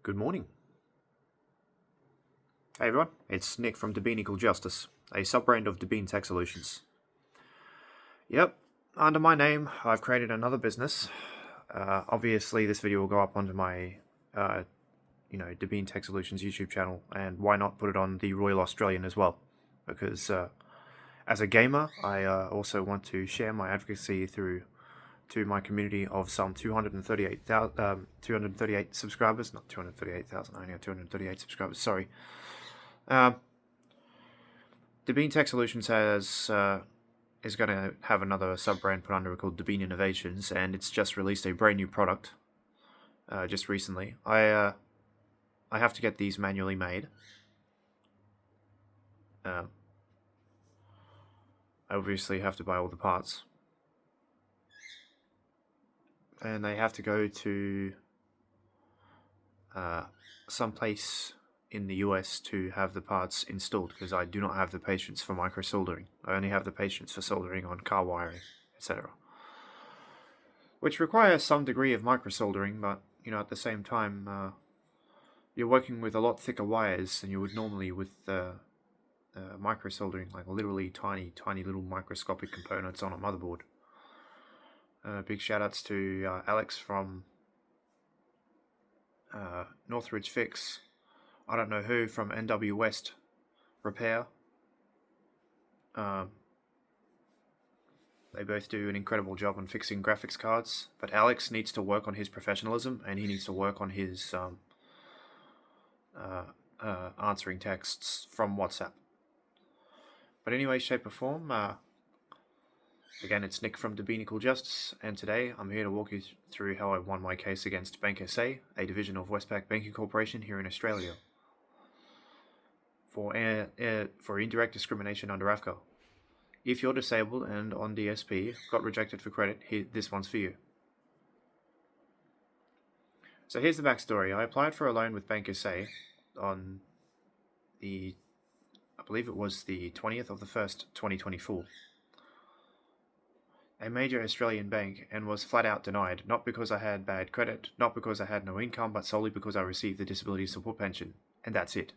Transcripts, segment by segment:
Good morning. Hey everyone, it's Nick from Debean Equal Justice, a sub-brand of Debean Tech Solutions. Yep, under my name, I've created another business. Obviously, this video will go up onto my, Debean Tech Solutions YouTube channel, and why not put it on the Royal Australian as well? Because as a gamer, I also want to share my advocacy to my community of some 238 subscribers, not 238,000, I only have 238 subscribers, sorry. Debean Tech Solutions is going to have another sub-brand put under it called Debean Innovations, and it's just released a brand new product just recently. I have to get these manually made. I obviously have to buy all the parts. And they have to go to some place in the US to have the parts installed, because I do not have the patience for micro soldering. I only have the patience for soldering on car wiring, etc. Which requires some degree of micro soldering, but at the same time, you're working with a lot thicker wires than you would normally with micro soldering, like literally tiny little microscopic components on a motherboard. Big shout outs to Alex from Northridge Fix. I don't know who from NW West Repair. They both do an incredible job on fixing graphics cards, but Alex needs to work on his professionalism, and he needs to work on his answering texts from WhatsApp. But anyway, shape or form, again, it's Nick from Debean Equal Justice, and today I'm here to walk you through how I won my case against BankSA, a division of Westpac Banking Corporation here in Australia, for indirect discrimination under AFCA. If you're disabled and on DSP, got rejected for credit, this one's for you. So here's the backstory. I applied for a loan with BankSA on I believe it was the 20th of the 1st, 2024. A major Australian bank, and was flat out denied, not because I had bad credit, not because I had no income, but solely because I received the disability support pension, and that's it.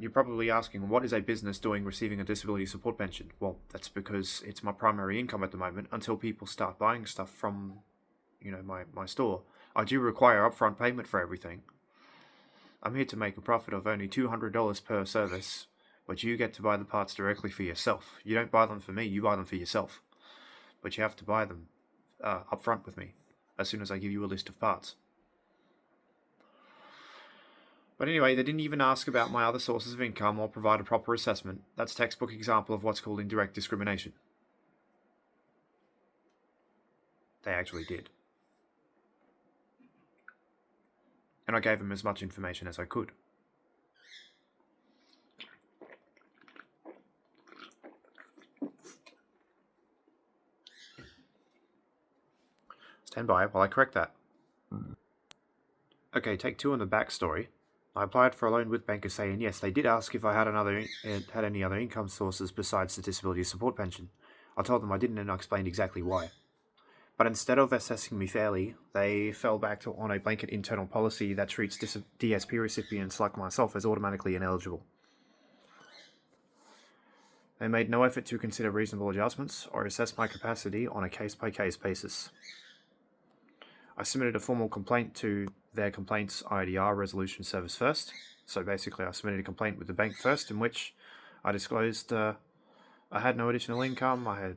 You're probably asking, what is a business doing receiving a disability support pension? Well, that's because it's my primary income at the moment until people start buying stuff from, my store. I do require upfront payment for everything. I'm here to make a profit of only $200 per service, but you get to buy the parts directly for yourself. You don't buy them for me, you buy them for yourself. But you have to buy them upfront with me as soon as I give you a list of parts. But anyway, they didn't even ask about my other sources of income or provide a proper assessment. That's a textbook example of what's called indirect discrimination. They actually did. And I gave them as much information as I could. Stand by while I correct that. Okay, take two on the backstory. I applied for a loan with BankSA, and yes, they did ask if I had any other income sources besides the disability support pension. I told them I didn't, and I explained exactly why. But instead of assessing me fairly, they fell back on a blanket internal policy that treats DSP recipients like myself as automatically ineligible. They made no effort to consider reasonable adjustments or assess my capacity on a case-by-case basis. I submitted a formal complaint to their complaints IDR resolution service first. So basically I submitted a complaint with the bank first, in which I disclosed I had no additional income. I had,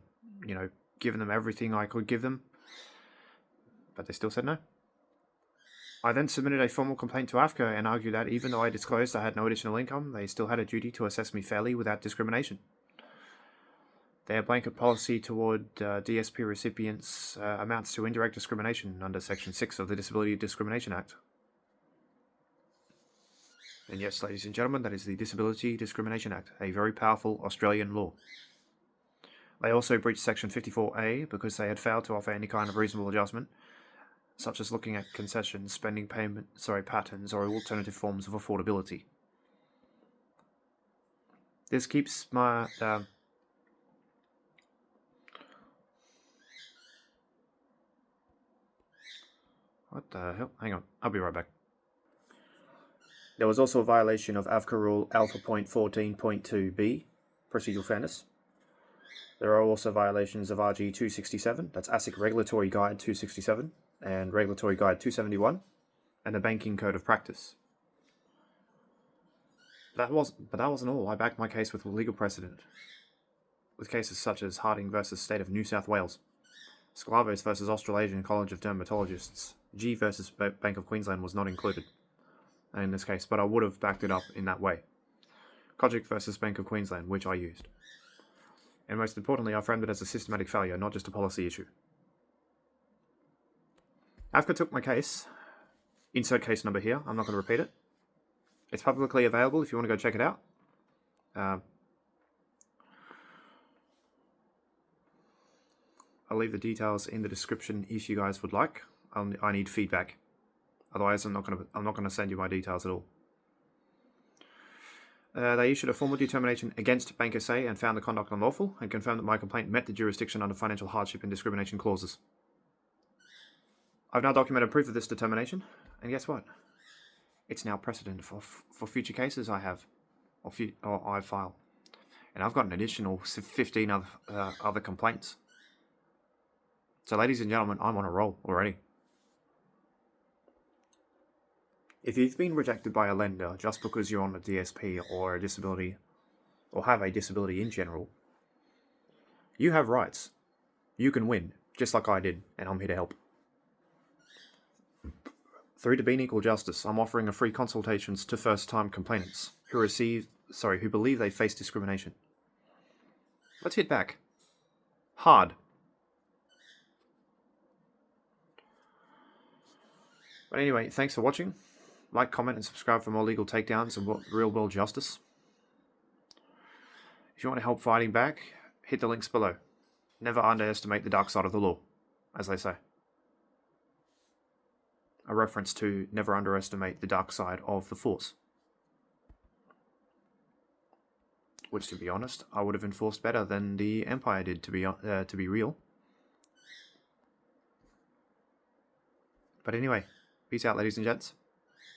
given them everything I could give them, but they still said no. I then submitted a formal complaint to AFCA and argued that even though I disclosed I had no additional income, they still had a duty to assess me fairly without discrimination. Their blanket policy toward DSP recipients amounts to indirect discrimination under Section 6 of the Disability Discrimination Act. And yes, ladies and gentlemen, that is the Disability Discrimination Act, a very powerful Australian law. They also breached Section 54A because they had failed to offer any kind of reasonable adjustment, such as looking at concessions, spending patterns, or alternative forms of affordability. This keeps my... What the hell? Hang on, I'll be right back. There was also a violation of AFCA Rule Alpha.14.2b, Procedural Fairness. There are also violations of RG 267, that's ASIC Regulatory Guide 267, and Regulatory Guide 271, and the Banking Code of Practice. But that wasn't all. I backed my case with legal precedent, with cases such as Harding versus State of New South Wales, Sklavos versus Australasian College of Dermatologists, G versus Bank of Queensland was not included in this case, but I would have backed it up in that way. Kojic versus Bank of Queensland, which I used. And most importantly, I framed it as a systematic failure, not just a policy issue. AFCA took my case. Insert case number here. I'm not going to repeat it. It's publicly available if you want to go check it out. I'll leave the details in the description if you guys would like. I need feedback. Otherwise, I'm not going to send you my details at all. They issued a formal determination against BankSA and found the conduct unlawful, and confirmed that my complaint met the jurisdiction under financial hardship and discrimination clauses. I've now documented proof of this determination, and guess what? It's now precedent for future cases I have, or I file. And I've got an additional 15 other complaints. So ladies and gentlemen, I'm on a roll already. If you've been rejected by a lender just because you're on a DSP or a disability, or have a disability in general, you have rights. You can win, just like I did, and I'm here to help. Through to Being Equal Justice, I'm offering a free consultations to first-time complainants who believe they face discrimination. Let's hit back. Hard. But anyway, thanks for watching. Like, comment, and subscribe for more legal takedowns and real-world justice. If you want to help fighting back, hit the links below. Never underestimate the dark side of the law, as they say. A reference to never underestimate the dark side of the force. Which, to be honest, I would have enforced better than the Empire did, to be real. But anyway, peace out, ladies and gents.